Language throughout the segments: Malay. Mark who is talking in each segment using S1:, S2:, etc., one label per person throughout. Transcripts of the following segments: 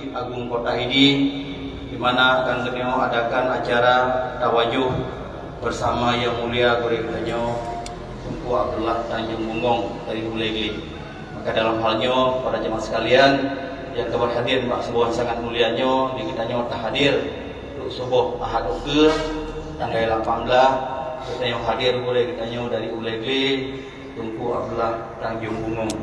S1: Masjid Agung Kota ini, di mana akan beliau adakan acara tawajuh bersama yang mulia guru kita Tunku Abdullah Tanjung Bunggong dari Ulegli. Maka dalam halnya para jemaah sekalian yang berhadir mak sebuah sangat mulianya di kita hadir untuk subuh Ahad Uke tanggal 18 kita yang hadir boleh kita dari Ulegli Tunku Abdullah Tanjung Bunggong,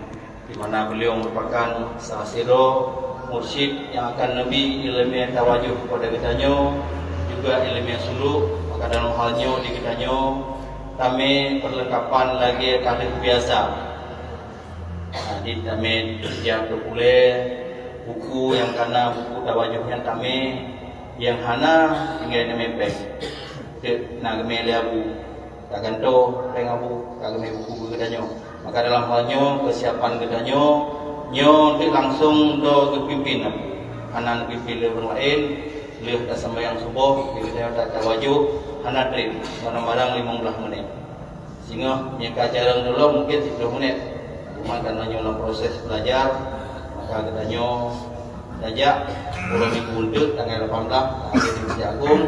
S1: di mana beliau merupakan salah satu mursyid yang akan lebih ilmu tawajuh kepada kita juga ilmu suluk. Maka dalam halnya di kita kami perlengkapan lagi kader biasa. Di kami dia boleh buku yang karena buku tawajuhnya kami yang hana tinggal nemepek nak kami liabu kaganto pengabu kami buku kedanyo. Maka dalam halnya kesiapan kedanyo nyo langsung do kepimpin anak pimpin orang lain lihat sama yang subuh kita tak tawajuh hana trip barang-barang 15 menit sehingga yang acara dulu mungkin 10 menit. Cuma karena nyonya proses belajar maka kita belajar mulai minggu untuk tanggal 18 akhir di Masjid Agung.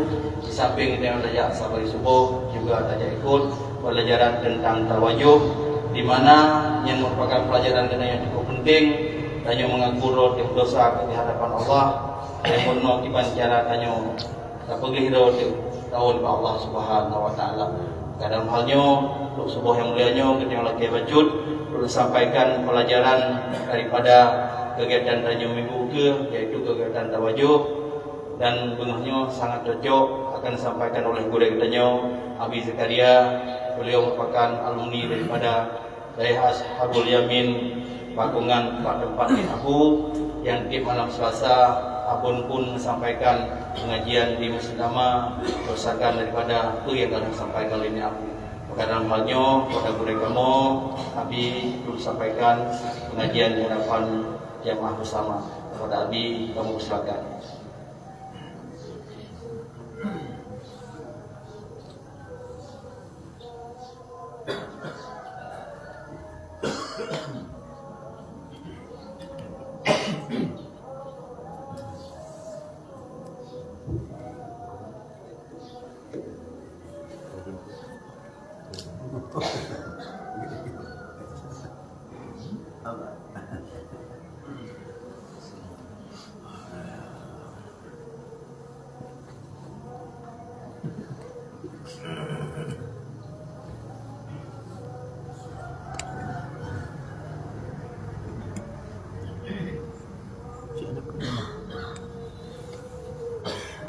S1: Di samping kita belajar sampai subuh juga belajar ikut pelajaran tentang tawajuh, di mana yang merupakan pelajaran yang cukup penting dan yang mengaku dosa di hadapan Allah yang penuh tiban cara tanya tak pergi tahun Allah Subhanahu Wa Taala. Dalam halnya untuk subuh yang mulianya kita lagi bacut perlu sampaikan pelajaran daripada kegiatan tanya minggu ke, yaitu kegiatan tawajuh, dan bengahnya sangat cocok akan disampaikan oleh guru kita Abi Zakaria. Beliau merupakan alumni daripada Daerah Ashabul Yamin Pakungan Pak Tempat di Abu, yang di malam Selasa Abun pun menyampaikan pengajian di Masjid Lama berdasarkan daripada apa yang akan disampaikan oleh ini Abu. Maka dalam halnya pada guru kamu Abi perlu sampaikan pengajian di hadapan jamaah bersama. Kepada Abi kamu silakan.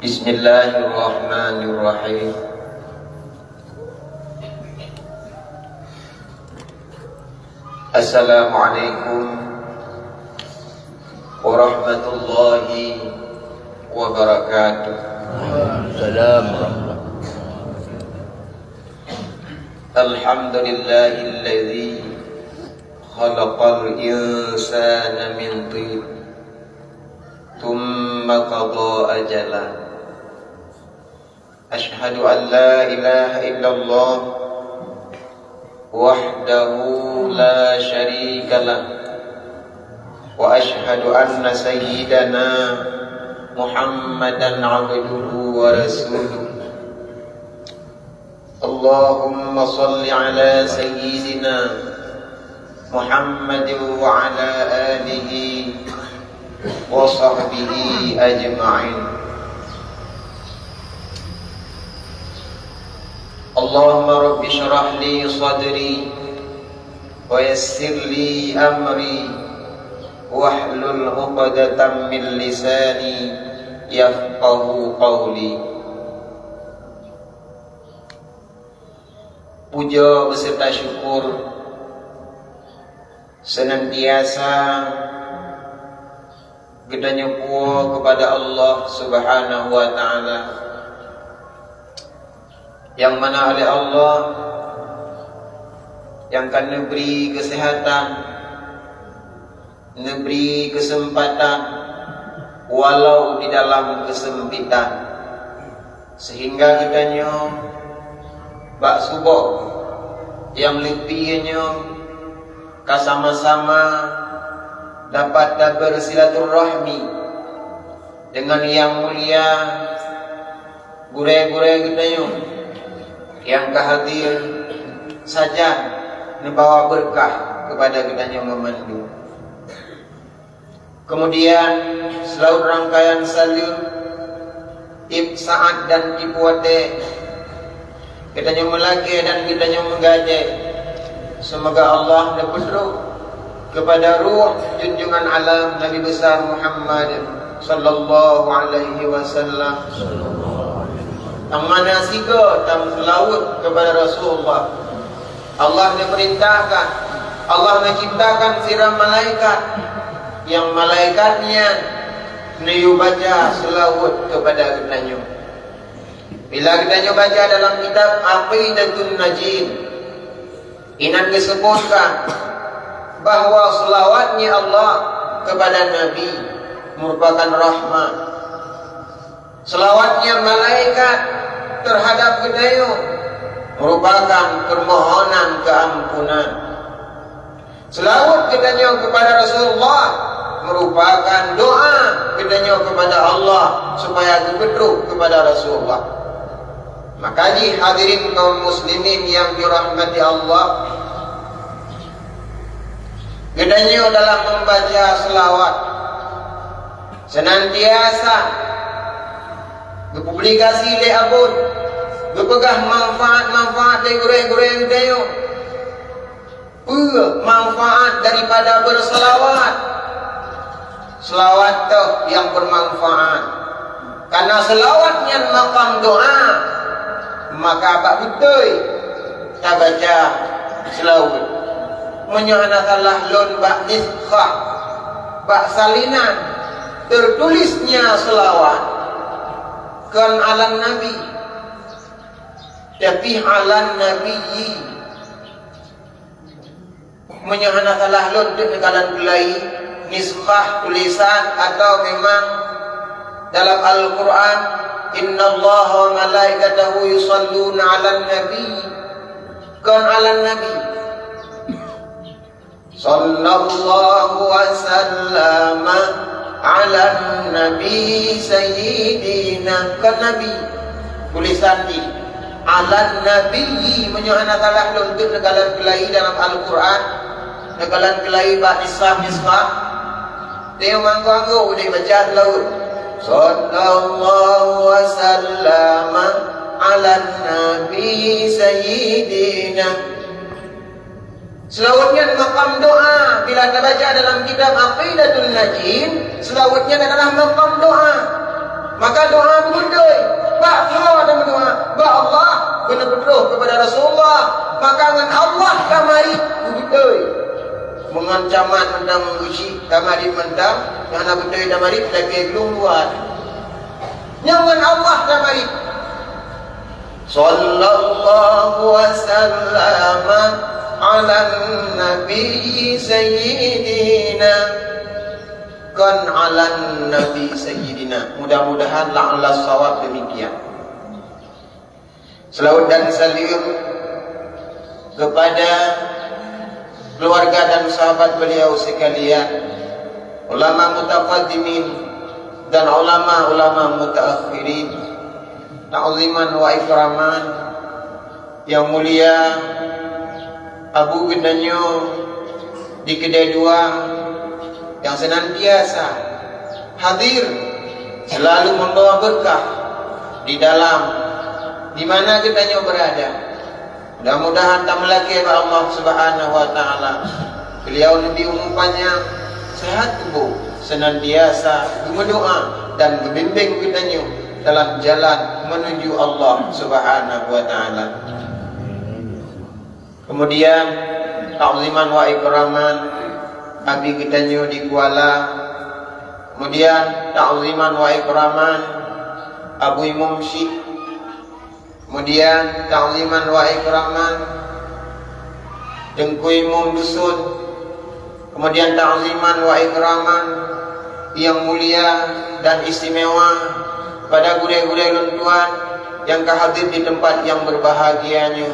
S2: Bismillahirrahmanirrahim. Assalamualaikum warahmatullahi wabarakatuh.
S3: Assalamualaikum.
S2: Alhamdulillahilladzi khalaqal insana min tin thumma qada ajalan. Ashhadu an la ilaha illallah wahdahu la syarika lah, wa ashhadu anna sayyidana Muhammadan abduhu wa rasuluh. Allahumma salli ala sayyidina Muhammadin wa ala alihi wa sahbihi ajma'in. Allahumma rabbi syrah li sadri wa yassir li amri wahlul 'uqdatam min lisani yafqahu qawli. Puja beserta syukur senantiasa gedanya puas kepada Allah Subhanahu wa taala, yang mana oleh Allah yang akan memberi kesehatan, memberi kesempatan walau di dalam kesempitan, sehingga kitanya bak subuh yang lebihnya kasama-sama dapat bersilaturahmi dengan yang mulia gure-gure gedayo yang kehadir saja membawa berkah kepada gedayo memandu. Kemudian selalu rangkaian salur Ib Sa'ad dan Ibu Wate gedayo melagi dan gedayo menggaje. Semoga Allah berpeduh kepada ruh junjungan alam Nabi besar Muhammad sallallahu alaihi wasallam. Yang mana siga dan selawat kepada Rasulullah. Allah diperintahkan, Allah menciptakan siram malaikat yang malaikatnya niu baca selawat kepada gedanyo. Bila gedanyo baca dalam kitab Aqidatun Najin, inan disebutkan bahawa selawatnya Allah kepada Nabi merupakan rahmat. Selawatnya malaikat terhadap gedayo merupakan permohonan keampunan. Selawat gedayo kepada Rasulullah merupakan doa gedayo kepada Allah supaya berdoa kepada Rasulullah. Maka hadirin kaum muslimin yang dirahmati Allah, gedanyo dalam membaca selawat senantiasa berpublikasi le abun, berpegah manfaat dari gureng-gureng gedanyo. Manfaat daripada berselawat. Selawat tu yang bermanfaat. Karena selawatnya makam doa, maka bak betul kita baca selawat. Menyanakanlah lon bak niskhah, bak salinan tertulisnya selawat kan alam Nabi, tapi alam Nabi menyanakanlah lon dengan gelai niskhah tulisan atau memang dalam Al-Quran innallaha wa malaikatahu yusalluna 'alan nabi kan alam Nabi sallallahu wa sallama 'alan nabi sayyidina kan Nabi tulisan di 'alan nabi menyanakanlah lon untuk negalan gelai dalam Al-Quran negalan gelai ba niskhah dia manggo udah baca laut sallallahu wa sallama 'alan nabi sayyidina. Selawatnya makam doa. Bila kita baca dalam kitab Aqidatun Najin, selawatnya adalah makam doa. Maka doa betul. Ba dan doa, ba Allah benar-benar kepada Rasulullah. Maka dengan Allah kamari betul. Mengancaman tentang menguji kamari mentang yang nak betul kamari tapi belum buat. Jangan Allah kamari. Sallallahu wasallama 'alan nabi sayyidina kan 'alan nabi sayyidina. Mudah-mudahan la'alla shawab demikian. Selawat dan salam kepada keluarga dan sahabat beliau sekalian, ulama mutaqaddimin dan ulama-ulama mutaakhirin, ta'ziman wa ikraman yang mulia Abu Gedanyo di Kedai Dua yang senantiasa hadir selalu membawa berkah di dalam di mana Gedanyo berada. Mudah-mudahan tak melaki kepada Allah Subhanahu wa taala. Beliau lebih umumnya sehat tubuh, senantiasa berdoa dan membimbing Gedanyo dalam jalan menuju Allah Subhanahu wa taala. Kemudian ta'ziman wa ikraman Abi Gedanyo di Kuala. Kemudian ta'ziman wa ikraman Abu Imam Syekh. Kemudian ta'ziman wa ikraman Dengku Imam Dusun. Kemudian ta'ziman wa ikraman yang mulia dan istimewa pada gure-gure luntuan yang kehadir di tempat yang berbahagianya,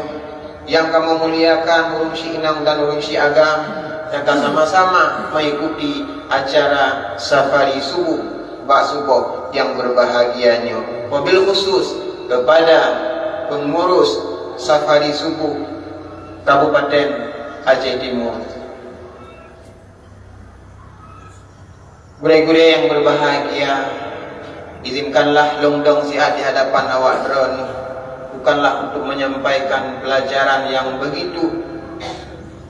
S2: yang kamu muliakan urung si inang dan urung si agam, yang akan sama-sama mengikuti acara safari subuh, bak subuh yang berbahagianya, wabil khusus kepada pengurus Safari Subuh Kabupaten Aceh Timur. Gure-gure yang berbahagia, izinkanlah longdong sihat di hadapan awak drone bukanlah untuk menyampaikan pelajaran yang begitu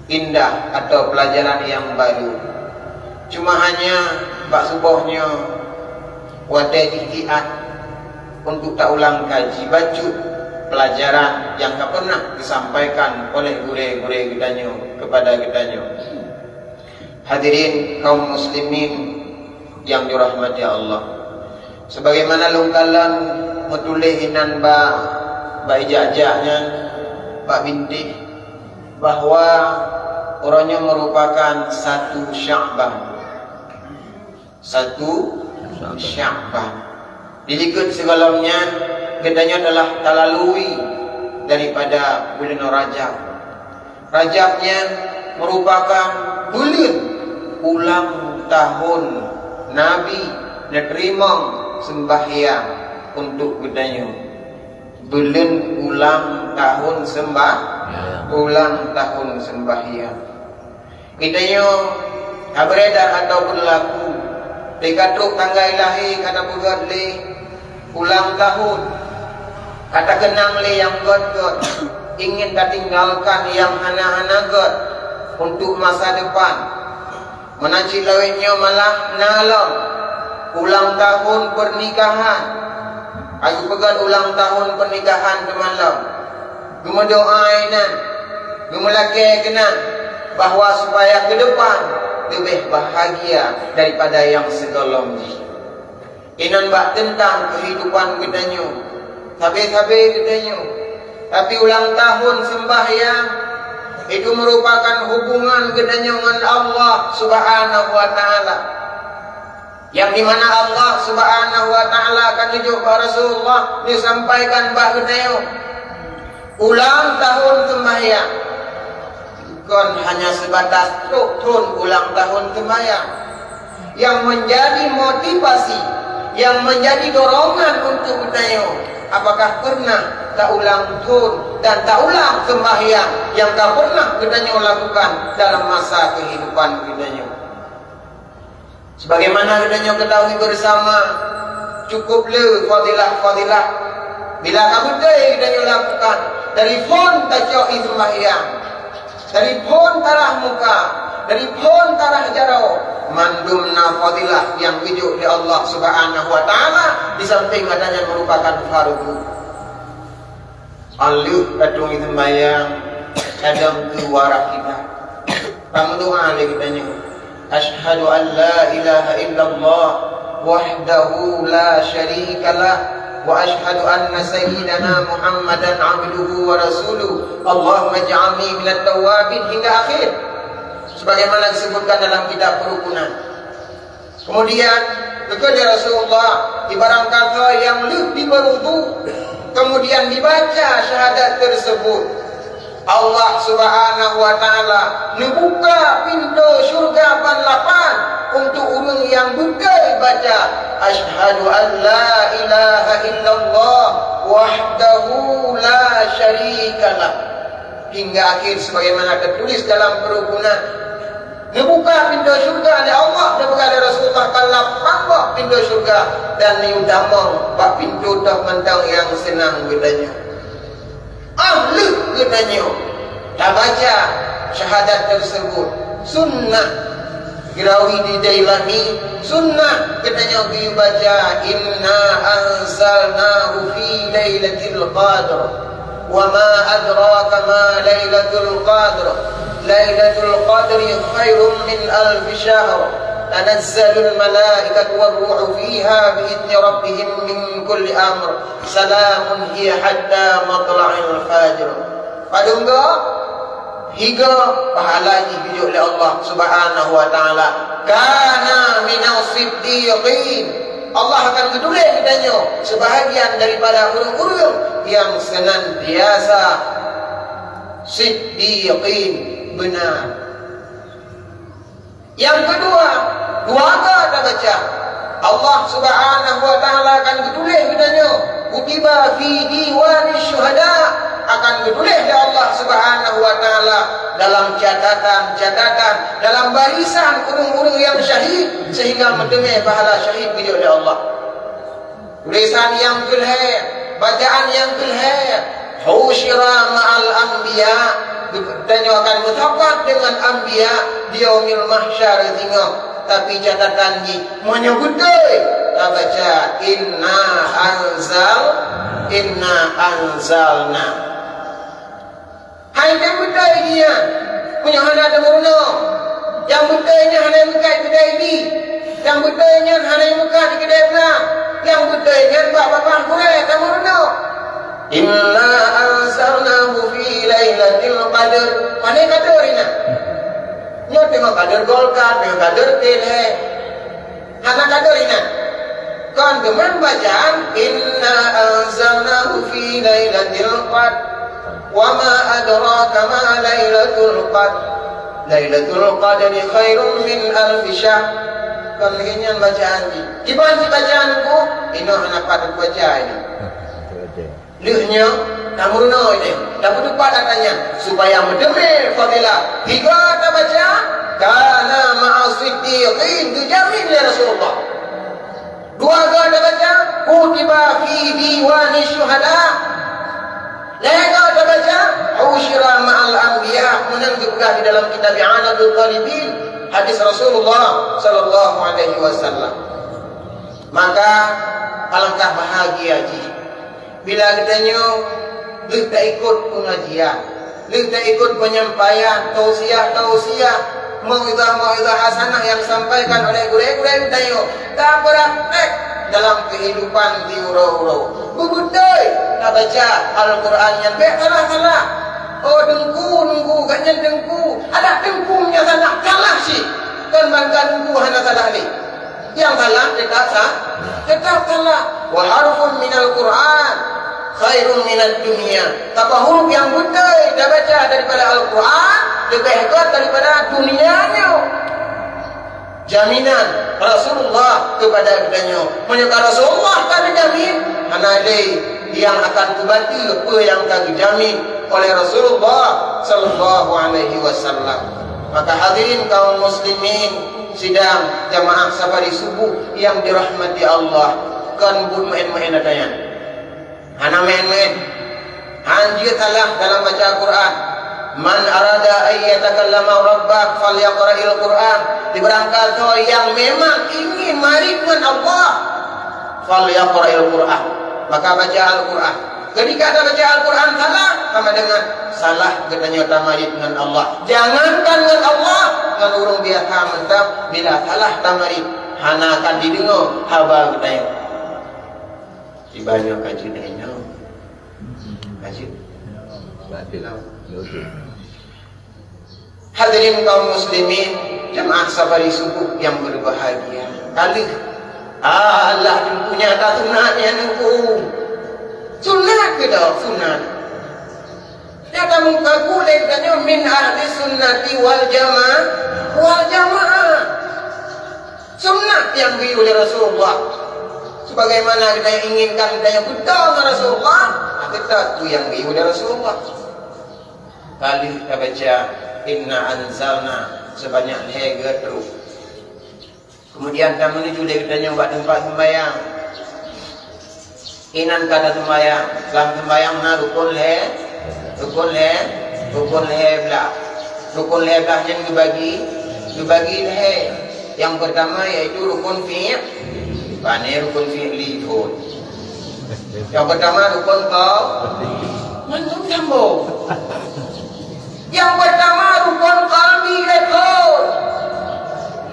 S2: indah atau pelajaran yang baru. Cuma hanya bak subuhnya wadah ikhtiat untuk tak ulang kaji bacut pelajaran yang tak pernah disampaikan oleh gure-gure gedanyo kepada gedanyo. Hadirin kaum muslimin yang dirahmati Allah, sebagaimana lungkalan metulihinan ba ijazahnya Pak Binti bahwa orangnya merupakan satu Sya'ban. Dilikut segalanya gedanya adalah talalui daripada bulan Rajab. Rajabnya merupakan bulan ulang tahun Nabi menerima sembahyang untuk gedanya. Bulan ulang tahun sembahyang. Gedanya beredar atau berlaku dikatuk tangga ilahi kata bugat le ulang tahun kata kenang le yang god ingin tinggalkan yang hana-hana god untuk masa depan. Menacik lawetnya malah nalam ulang tahun pernikahan. Aku pegang ulang tahun pernikahan ke malam. Guma doainan, guma laki kenan bahawa supaya ke depan lebih bahagia daripada yang sebelumnya. Inan bak tentang kehidupan gedanyo, tabe-tabe gedanyo. Tapi ulang tahun sembahyang itu merupakan hubungan gedanyo dengan Allah Subhanahu wa taala. Yang dimana Allah Subhanahu wa taala akan tunjuk kepada Rasulullah disampaikan bah gedanyo ulang tahun sembahyang bukan hanya sebatas rukun ulang tahun sembahyang yang menjadi motivasi, yang menjadi dorongan untuk gedanyo. Apakah pernah tak ulang tahun dan tak ulang sembahyang yang tak pernah gedanyo lakukan dalam masa kehidupan gedanyo? Sebagaimana gedanyo ketahui bersama, cukuplah fadilah-fadilah bila kamu gedanyo lakukan. Telefon tak jauh sembahyang, telefon tarah muka, telefon tarah jarau, mandumna fadilah yang hidup di Allah Subhanahu wa taala di samping adanya merupakan fardu. Alif adung sembahyang kadang kewarak kita. Kamu doa lagi tanya. Asyhadu an la ilaha illallah wahdahu la syarikalah wa asyhadu anna sayyidana Muhammadan abduhu wa rasuluh. Allahumma ij'alni minat tawwabin hingga akhir. Sebagaimana disebutkan dalam kitab kerukunan. Kemudian kepada Rasulullah ibarat kata yang lebih berwudu kemudian dibaca syahadat tersebut, Allah Subhanahu wa taala membuka pintu syurga ban-lapan untuk orang yang betul baca asyhadu an la ilaha illallah wahdahu la syarikalah hingga akhir sebagaimana tertulis dalam kerukunan. Membuka pintu syurga oleh Allah dan kepada Rasulullah kalapang bak pintu syurga dan diutama bak pintu dah mentang yang senang gedanya. Ahli gedanya tak baca syahadat tersebut. Sunnah Girawi di Dailani sunnah gedanya dibaca inna anzalnahu fi lailatul qadr wa ma adraka ma lailatul qadr. Lailatul Qadri khairum min alfi syahr. Tanazzalul malaikatu war-ruhu fiha bi'idzni rabbihim min kulli amr. Salamun hiya hatta matla'il fajr. Padungga hingga pahala dibijuk oleh Allah Subhanahu wa taala. Kana minas siddiqin. Allah akan ketulis kepadanya sebahagian daripada orang-orang yang senantiasa siddiqin, benar. Yang kedua, dua kata baca Allah Subhanahu wa taala akan bertulis katanya, kutiba fi diwanis syuhada, akan bertulis oleh Allah Subhanahu wa taala dalam catatan, dalam barisan orang-orang yang syahid, sehingga mendengar pahala syahid bila oleh Allah. Tulisan yang kulhair, bacaan yang kulhair, husyira ma'al anbiya, katanya akan bertapat dengan anbiya di yaumil mahsyar tengok. Tapi catatan ni menyebut tak baca inna anzalna. Hai yang betul dia punya hana ada murno. Yang betulnya hana yang bekat kedai ini. Yang betulnya hana yang bekat di kedai belah. Yang betulnya bapak-bapak gue tak murno. Inna anzalnahu fi lailatul qadr. Mana kata orangnya? Nyo tengok kader Golkar, tengok kader Telhe. Hana kader ini. Kan teman bacaan inna anzalnahu fi lailatul qadr. Wa ma adraka ma lailatul qadr. Lailatul qadri khairum min alf syahr. Kan begini bacaan ni. Gimana si bacaanku? Ini hana pada baca ini. Lihnya namurno ini. Dapat lupa datanya supaya mendengar fadilah. Tiga tak baca kana ma'asiddiqin dijamin ya Rasulullah. Dua tak baca kutiba fi diwani syuhada. Lega tak baca usyira ma'al anbiya, menang juga di dalam kitab I'anatul Talibin, hadis Rasulullah sallallahu alaihi wasallam. Maka alangkah bahagia bila katanya kita ikut pengajian, kita ikut penyampaian tausiah, mauizah hasanah yang disampaikan oleh guru-guru kita, tak praktek dalam kehidupan di urau-urau. Bebutai nak baca Al-Quran yang baik salah. Oh dengku, ganyan dengku. Ada dengkunya salah, kalah sih. Kan bangga dengku hana salah ni. Yang salah tetap salah. Wa harfun minal Quran khairun minad dunia. Tapi huruf yang betul dah baca daripada Al-Quran lebih hebat daripada dunianya. Jaminan Rasulullah kepada katanya. Menyebab Rasulullah tak jamin, hana yang akan kubati apa yang tak dijamin oleh Rasulullah sallallahu alaihi wasallam. Maka hadirin kaum muslimin sidang jamaah safari subuh yang dirahmati Allah, kan bun main-main adanya. Hana main-main. Anjir salah dalam baca Al-Quran. Man arada ayyatakallama rabbak falyaqra'il Quran. Diberangkat yang memang ingin mari dengan Allah, falyaqra'il Quran, maka baca Al-Quran. Ketika ada baca Al-Quran salah, sama dengan salah katanya tamayid dengan Allah. Jangankan dengan Allah, dengan urung biasa mentap bila salah tamayid hana akan didengar haba katanya. Dibanyak kaji dahnya. Kaji. Hadirin kaum muslimin, jemaah safari subuh yang berbahagia. Kali Allah punya tak sunatnya nunggu. Sunat ke dah? Sunat. Dia tak mengaku lekanya min ahli sunnati wal jamaah. Sunat yang beri oleh Rasulullah. Sebagaimana kita inginkan, kita yang betul dengan Rasulullah, kita tu yang beri oleh Rasulullah. Kali kita baca inna anzalna sebanyak 3 terus. Kemudian kita menuju dari katanya buat tempat sembahyang. Inan kata sembahyang, dalam sembahyang na rukun le belah. Rukun le belah yang dibagi le. Yang pertama yaitu rukun fi'il. Pane rukun fi'li tu. Yang pertama rukun kau menung sambung. Yang pertama rukun qalbi lekor.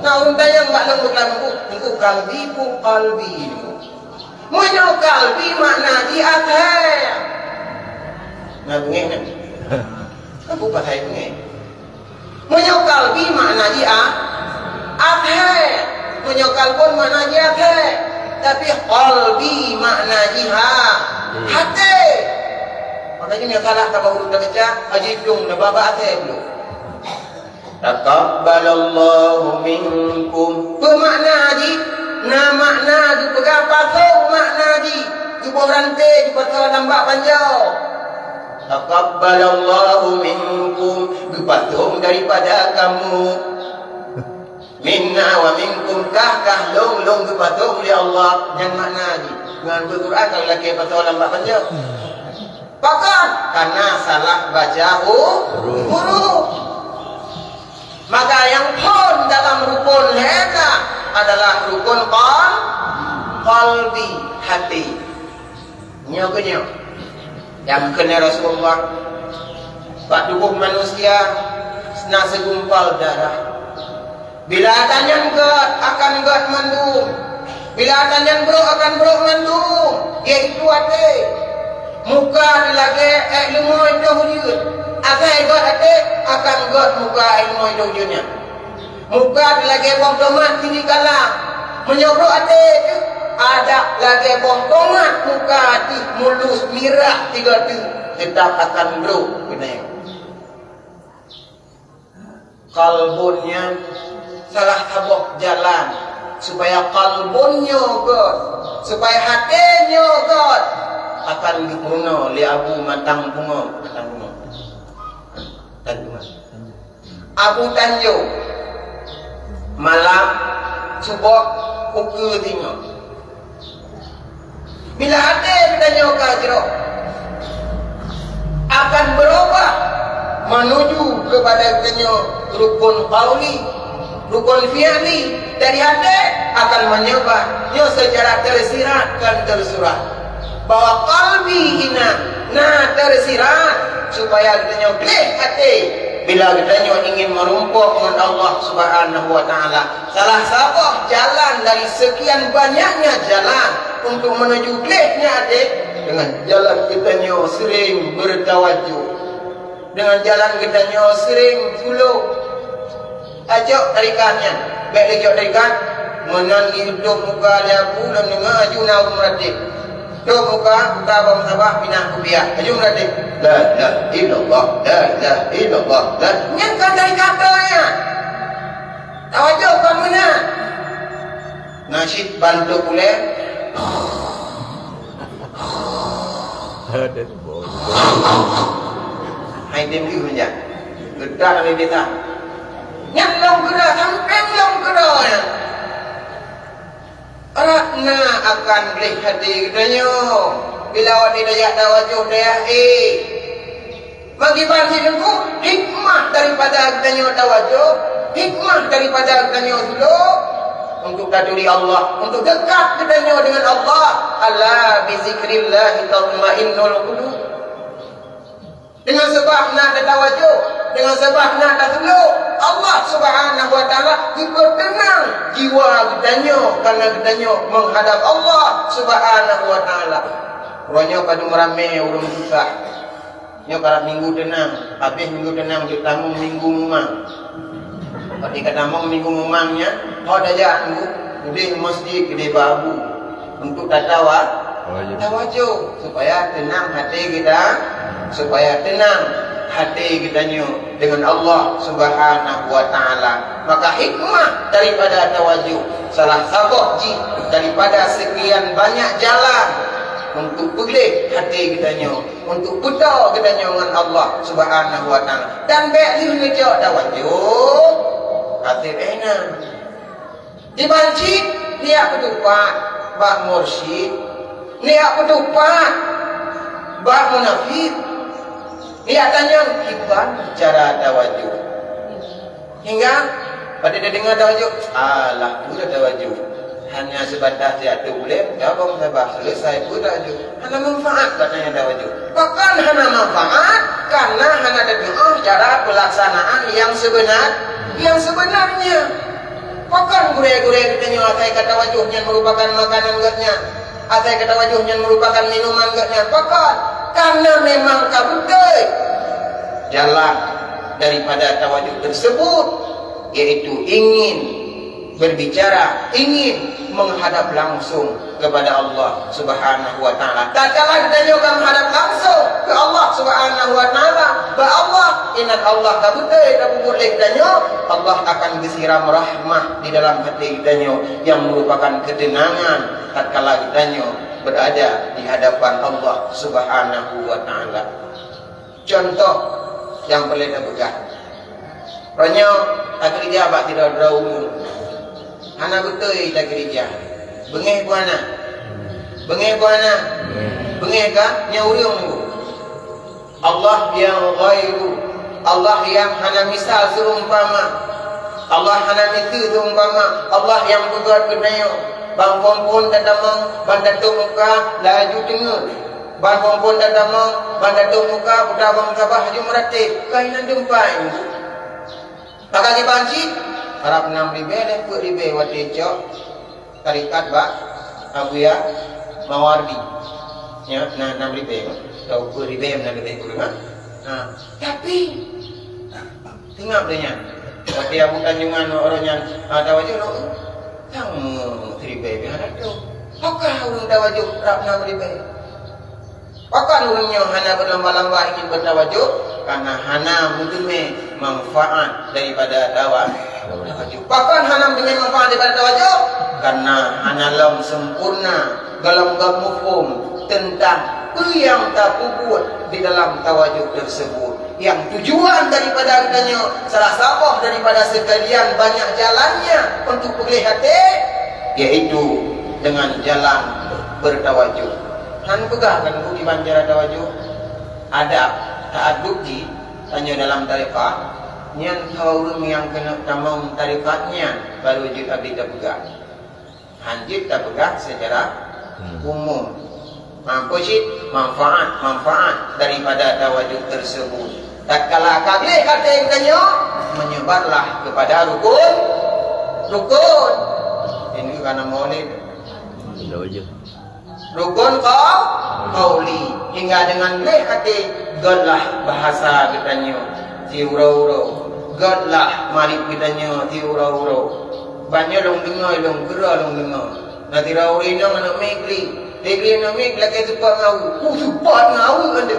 S2: Nah unta yang tak lembut engkau kalbi ku kalbi. Munyo kalbi makna di akhir. Nah bengeng. Aku pakai bengeng. Munyo kalbi makna di akhir. Munyo kalbun makna di akhir. Tapi kalbi makna di hati. Makanya yang salah kalau huruf dah baca ajidung dah baba akhir dulu. Taqabbalallahu minkum. Bermakna haji Na makna di pegang patung makna di buah rantai di pasal lambat panjang. Taqabbalallahu minkum, patung daripada kamu. Minna wa minkum kah long patung oleh Allah. Yang makna di dengan Al-Quran kalau lagi pasal lambat panjang. Pakat karena salah baca huruf. Maka yang pun dalam rukun hada adalah rukun qalbi, hati. Nyoknya yang kena Rasulullah pak tubuh manusia sena segumpal darah. Bila tanyan gat akan gat mandung. Bila tanyan bro akan bro mandung. Iaitu hati. Muka dilagi ilmu itu hujud. Akan gat hati akan gat muka ilmu itu hujudnya. Muka dilagi bong tomat tinggi kalang. Menyobrok hati itu ada lagi bong tomat muka hati mulus mirah tiga tu tetap akan bro kena. Kalbunnya salah tabok jalan supaya kalbunnya God, supaya hatinya God akan dibunuh li Abu Matang Bungo. Abu Tanjung malam subok ukur tinggal. Bila hati bertanya kajro akan berubah menuju kepada kenyo rukun qauli, rukun fi'li. Dari hati akan menyebar nyo secara tersirat dan tersurat bahwa qalbi ina tersirat supaya kenyo klih hati bila kenyo ingin merumpuk dengan Allah Subhanahu wa taala. Salah satu jalan dari sekian banyaknya jalan untuk menuju klihnya hati dengan jalan kenyo sering bertawajuh, dengan jalan kenyo sering follow ajak tarikannya. Baik ajak tarikan menan hidup muka liaku dan mengaju na umratik. Do muka bang sabah pinah kubiah. Aju umratik. La ilaha illallah, la ilaha illallah. Yang kan dari katanya. Tawajuh kan mana? Nasyid bantu pula.
S3: Ada bodoh.
S2: Hai tim dia punya. Gedak kami beta. Yang long gerak sampai long gerak ya. Ratna akan beli hati katanya. Bila awak tidak tawajuh dia bagi bagi itu hikmah daripada katanya tawajuh, hikmah daripada katanya dulu untuk kaduri Allah, untuk dekat katanya dengan Allah. Ala bi zikrillah tatma'innul qulub. Dengan sebab nak tawajuh, dengan sebab nak tasuluk Allah Subhanahu wa taala ikut tenang jiwa katanya karena katanya menghadap Allah Subhanahu wa taala. Ronya padu merame urung susah. Nyo kalau minggu tenang, habis minggu tenang kita tamu minggu mumang. Tapi kata mau minggu mumangnya, kau dah jatuh, gede masjid, gede babu untuk tawajuh supaya tenang hati kita, supaya tenang hati kitanya dengan Allah Subhanahu wa taala. Maka hikmah daripada tawajuh salah satu daripada sekian banyak jalan untuk pulih hati kitanya, untuk putar kitanya dengan Allah Subhanahu wa taala. Dan baik ni ngejak tawajuh hati enak. Di masjid dia ketupat bak mursyid, dia ketupat bak munafik. Dia tanya kiban cara tawajuh. Hingga pada dia dengar tawajuh, alah tu dah tawajuh. Hanya sebatas jatuh boleh, jawab sabah selesai pun tawajuh. Hana manfaat katanya tawajuh. Bahkan hana manfaat karena hana ada doa cara pelaksanaan yang sebenarnya. Bahkan gurih-gurih katanya atai kata wajuhnya merupakan makanan gatnya. Atai kata wajuhnya merupakan minuman gatnya. Bahkan karena memang kabudai jalan daripada tawajuh tersebut, yaitu ingin berbicara, ingin menghadap langsung kepada Allah Subhanahu wa taala. Tatkala kita juga menghadap langsung ke Allah Subhanahu wa taala, ba Allah inat Allah kabutai dan boleh danyo, Allah akan disiram rahmah di dalam hati kita yang merupakan ketenangan tatkala kita berada di hadapan Allah Subhanahu wa taala. Contoh yang boleh kita pegang. Ronyo tak kerja abak tidak ada umum. Anak betul tak kerja. Bengih buana. Bengih buana. Bengih ka nyauriung. Allah yang ghairu. Allah yang hana misal seumpama. Allah hana itu seumpama. Allah yang buat kenayo. Bang pompon dadamang, bang datuk muka laju tengah. Bang pompon dadamang, bang datuk muka budak bang sabah haju meratib. Kainan jumpai. Maka dibanci harap 6 ribu dan 10 ribu wati cok tarikat bak Abu ya Mawardi ya 6 ribu atau 10 ribu 6 ribu tapi tengok dia wati Abu Tanjungan orangnya ada wajah lo kamu 3 ribu ada tu apakah orang tawajuk harap 6 ribu apakah orangnya hana berlamba-lamba ingin bertawajuk karena hana mutume manfaat daripada tawajuk. Bahkan hana dengan manfaat daripada tawajuk karena hana lam sempurna dalam mufhum tentang apa yang tak puput di dalam tawajuk tersebut. Yang tujuan daripada katanya salah sabah daripada sekalian banyak jalannya untuk pulih hati, yaitu dengan jalan bertawajuk. Han pegah kan bukti banjara tawajuk ada taat bukti tanya dalam tarikat nyan kaum yang kena tamam tarikatnya baru wajib abdi tak pegang. Hanjib tak pegang secara umum. Mampu sih manfaat daripada tawajuk tersebut. Tatkala kagli kata yang tanya menyebarlah kepada rukun. Ini karena maulid. Rukun qauli hingga dengan leh hati godlah bahasa kitanya tiurau-urau godlah mari kitanya tiurau-urau banyak long dengar long kera long dengar nanti rauri nang anak megli nak meg lagi suka ngau supat ngau anda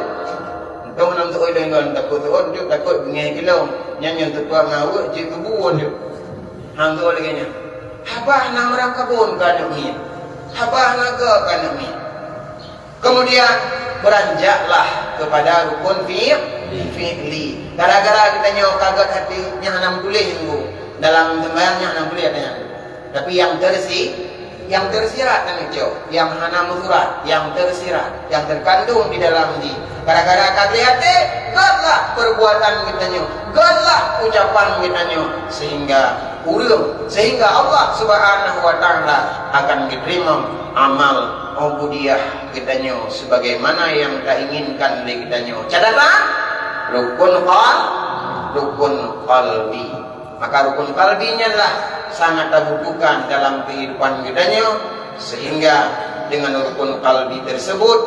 S2: entong nang tu oi dengan takut on dia takut ngai kilong nyanyi suka ngau je kebun dia hang tu lagi nya habah nang rakabun kan ni habah naga kan ni kemudian beranjaklah kepada rukun fi'li. Gara-gara kita nyawa kaget hati yang hanam tulis dalam sembahyangnya hanam tulis katanya. Tapi yang tersirat kan itu, yang hanam surat, yang tersirat, yang terkandung di dalam di. Gara-gara kaget hati, gadlah perbuatan kita nyawa, gadlah ucapan kita nyawa sehingga Allah Subhanahu wa taala akan diterima amal ubudiyah kita nyo sebagaimana yang kita inginkan dari kita nyo. Catatan rukun qalbi. Maka rukun qalbinya lah sangat dibutuhkan dalam kehidupan kita nyo, sehingga dengan rukun qalbi tersebut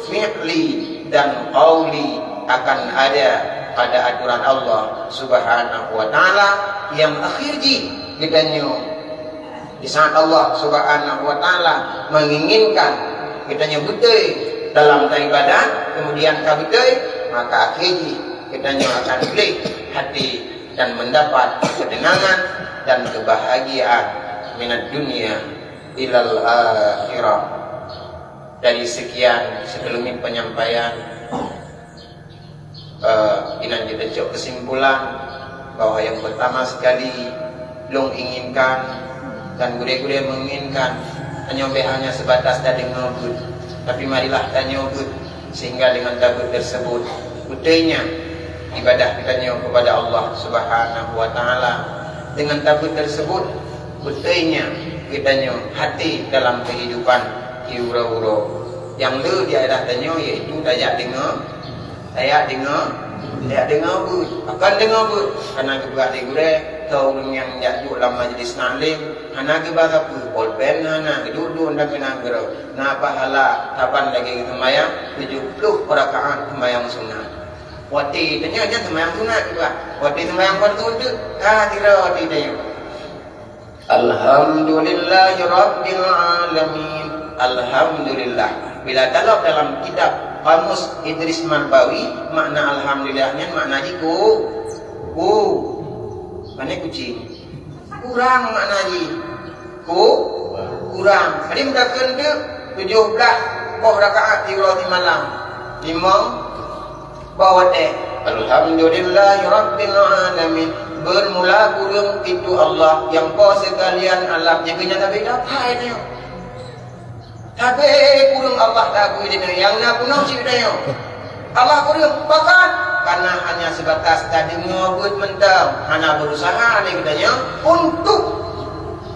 S2: fi'li dan qauli akan ada pada aturan Allah Subhanahu wa taala yang akhirji kita nyo. Di saat Allah Subhanahu wa taala menginginkan kita nyebutai dalam ibadah, kemudian kabutai, maka akhirnya kita akan beli hati dan mendapat ketenangan dan kebahagiaan minat dunia ilal akhirah. Dari sekian sekelumit penyampaian inan kita cok kesimpulan bahwa yang pertama sekali long inginkan dan gure-gure menginginkan hanya sebatas tadi ngabut, tapi marilah tanya ngabut sehingga dengan tabut tersebut utainya ibadah kita kepada Allah Subhanahu wa taala. Dengan tabut tersebut utainya kita hati dalam kehidupan hiura-hura yang lu dia dah tanya, iaitu dayak dengar but akan dengar but karena keberat gure kau yang jatuh dalam majlis nalim hana ke barapu polpen hana duduk dan kena gerau na pahala kapan lagi sembahyang 70 rakaat sembahyang sunat wati tanya sembahyang sunat juga wati sembahyang fardu tu tira wati dia Alhamdulillahi Rabbil Alamin. Alhamdulillah. Bila dalam kitab Kamus Idris Marbawi, makna alhamdulillahnya makna jiku. Mana kucing? Kurang makna ji. Kurang. Jadi mudahkan ke 17 rakaat di malam. 5 bawa teh. Alhamdulillahi Rabbil Alamin. Bermula kurang itu Allah yang kau sekalian alam jadinya Nabi dapat ini. Tapi kurang Allah tak ini yang nak punau si ini. Allah kurang bahkan karena hanya sebatas tadi ngobut mentang hanya berusaha ni katanya untuk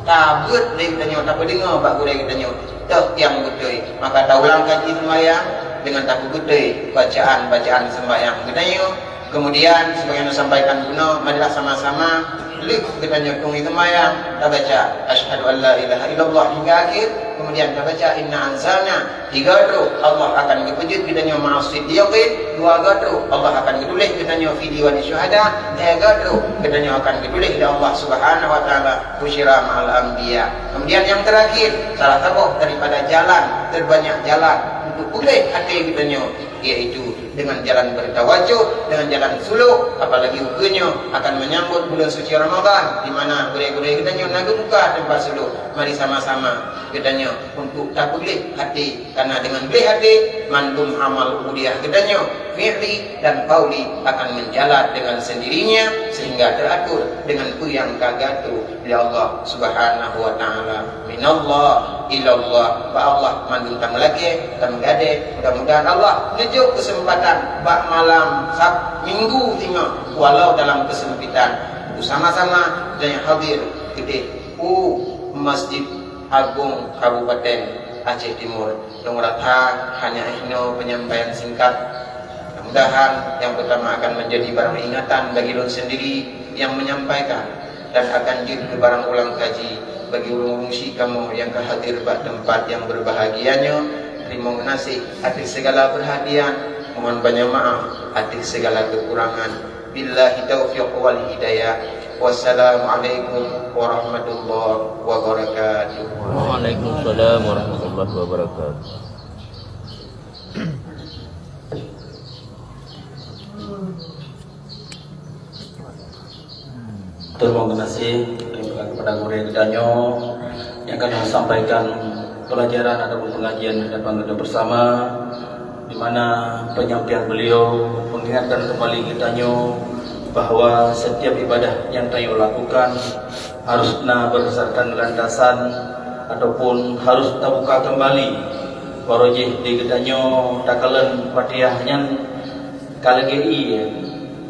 S2: tabut ni katanya tapi dengar bak gurau katanya tak yang betul maka taulang kaji sembahyang dengan tak betul bacaan sembahyang katanya. Kemudian sebagaimana sampaikan kuno, marilah sama-sama lik kita nyokong itu mayang, kita baca asyhadu an la ilaha illallah hingga akhir. Kemudian kita baca inna anzalna 3 garu Allah akan dipejut kita nyo ma'as-siddiqin, 2 garu Allah akan ditulis kita nyo fi diwan syuhada, 3 garu kita nyo akan ditulis oleh Allah Subhanahu wa taala busyira ma'al anbiya. Kemudian yang terakhir, salah satu daripada jalan terbanyak jalan untuk pulih hati kita nyo yaitu dengan jalan bertawajuh, dengan jalan suluk, apalagi hukumnya akan menyambut bulan suci Ramadan di mana gurau-gurau kita nyo nak buka tempat suluk. Mari sama-sama kita nyo untuk tak boleh hati karena dengan boleh hati mandum amal udiah kita nyo fi'li dan qauli akan menjalan dengan sendirinya sehingga teratur dengan ku yang kagatu ya Allah Subhanahu wa taala minallah ilallah wa Allah mandum tamu lagi tamu gade mudah-mudahan Allah menunjuk kesempatan bak malam minggu tengah walau dalam kesempitan bersama-sama dan yang hadir gede Masjid Agung Kabupaten Aceh Timur. Nomorata hanya ihno penyampaian singkat. Mudah-mudahan yang pertama akan menjadi barang ingatan bagi ulun sendiri yang menyampaikan dan akan jadi barang ulang kaji bagi ulun si kamu yang kehadir pada tempat yang berbahagianya. Terima kasih atas segala perhatian. Mohon banyak maaf atas segala kekurangan. Billahi taufiq wal hidayah. Wassalamualaikum warahmatullahi wabarakatuh.
S3: Waalaikumsalam warahmatullahi wabarakatuh.
S1: Terima kasih kepada guru Danyo yang akan sampaikan pelajaran ataupun pengajian kita bersama, di mana penyampaian beliau mengingatkan kembali kita bahwa setiap ibadah yang tayo lakukan harusnya berdasarkan landasan ataupun harus kita buka kembali warojih di gedanyo takalan fatihahnya kalegi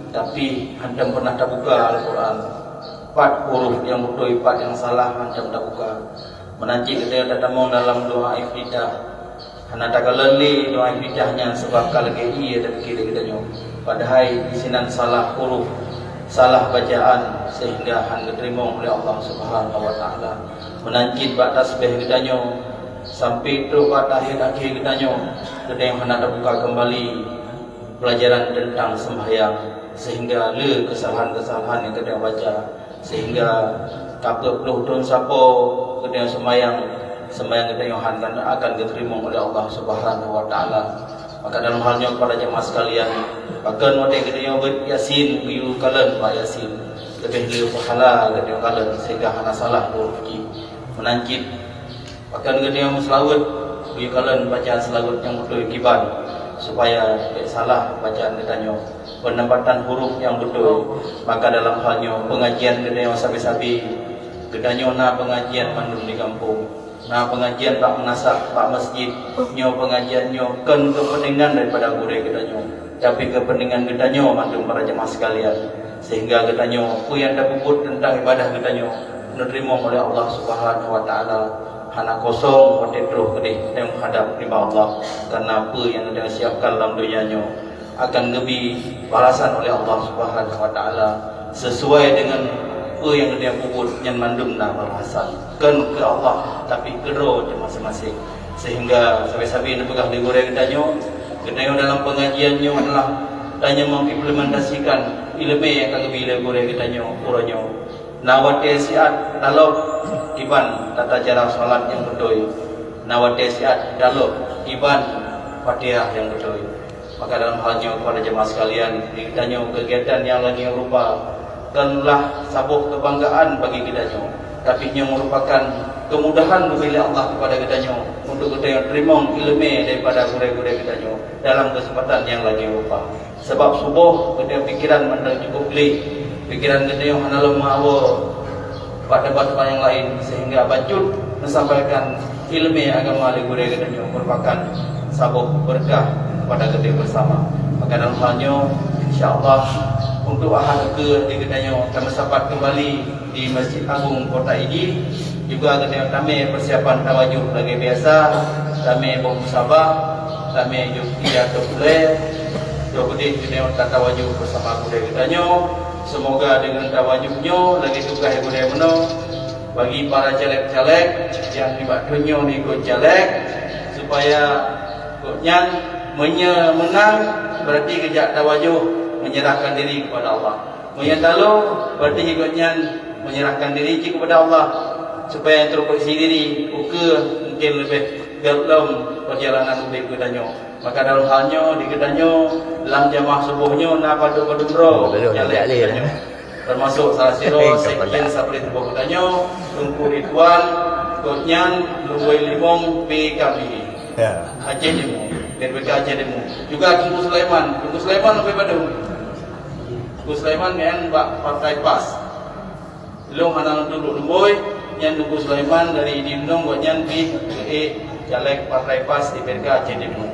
S1: tapi hantam pernah tak buka Al-Quran 4 huruf yang betul 4 yang salah hantam tak buka menanti kita datang dalam doa iftitah hana takalan li doa iftitahnya sebab kalegi dan kira gedanyo padahal isinan salah huruf, salah bacaan sehingga hanya diterima oleh Allah Subhanahu wa taala. Menancit bak tasbih kita sampai tu kat akhir kita kita yang hendak buka kembali pelajaran tentang sembahyang sehingga le kesalahan-kesalahan yang kita baca sehingga tak perlu turun sapo kita sembahyang kita yang akan diterima oleh Allah Subhanahu wa taala. Maka dalam halnya kepada jemaah sekalian, bahkan waktu kita yasin, biu kalian pak yasin, lebih dari pahala kita kalian sehingga hana salah rezeki menancit. Bahkan kita selawat, biu kalian bacaan selawat yang betul kiban supaya tidak salah bacaan kita penempatan huruf yang betul. Maka dalam halnya pengajian kita sabi-sabi, kita na pengajian mandum di kampung. Nah pengajian pak menasak pak masjid nyo pengajian nyo kan kepentingan daripada guru kita nyo tapi kepentingan kita nyo mantung para jemaah sekalian sehingga kita nyo yang dah puput tentang ibadah kita nyo menerima oleh Allah Subhanahu wa taala hana kosong hati terus kedih yang menghadap di Allah karena apa yang dia siapkan dalam dunia nyo akan lebih balasan oleh Allah Subhanahu wa taala sesuai dengan yang dia puput yang mandum na balasan kan ke Allah tapi ke roh masing-masing sehingga sampai-sampai ini pegang di goreng kita dalam pengajiannya adalah tanya mengimplementasikan ilmu yang kami bila goreng kita uranyo nawat siat kalau iban tata cara salat yang betul, nawatesiat daluk iban Fatihah yang betul. Maka dalam halnya kepada jemaah sekalian, ditanya kegiatan yang lagi rupa kanlah sabuh kebanggaan bagi kita, tapi yang merupakan kemudahan bagi Allah kepada kita untuk kita yang terima ilmu daripada guru-guru kita dalam kesempatan yang lagi rupa. Sebab subuh kita pikiran mandang cukup beli, pikiran kita yang hana lemah pada tempat yang lain, sehingga bacut menyampaikan ilmu agama oleh guru kita merupakan sabuh berkah kepada kita bersama. Maka dalam halnya insya-Allah untuk ahad ke di kedanya kami sempat kembali di Masjid Agung Kota ini, juga kita kami persiapan tawajuh lagi biasa, kami bermusabah, kami juga boleh jadi kita tawajuh bersama budaya kedanya. Semoga dengan tawajuhnya lagi tugas budaya meno bagi para caleg-caleg yang dibakunya ikut caleg supaya yang menang berarti kejak tawajuh menyerahkan diri kepada Allah. Menyatalu berarti ikutnya menyerahkan diri kepada Allah supaya introspeksi diri mungkin lebih dalam perjalanan hidup kedanya. Maka dalam halnya di kedanya dalam jamaah subuhnya nak padu-padu bro jalan kedanya. Termasuk salah siro sekian seperti tubuh kedanya tungku ritual ikutnya luwai limong PKB. Ya. Aceh demo, PKB Aceh demo. Juga Tunggu Sulaiman lebih pada. Tunggu Sulaiman yang partai PAS. Belum anak dulu lemboy yang Tunggu Sulaiman dari Dimnong buatnya di caleg partai PAS di PKB Aceh demo.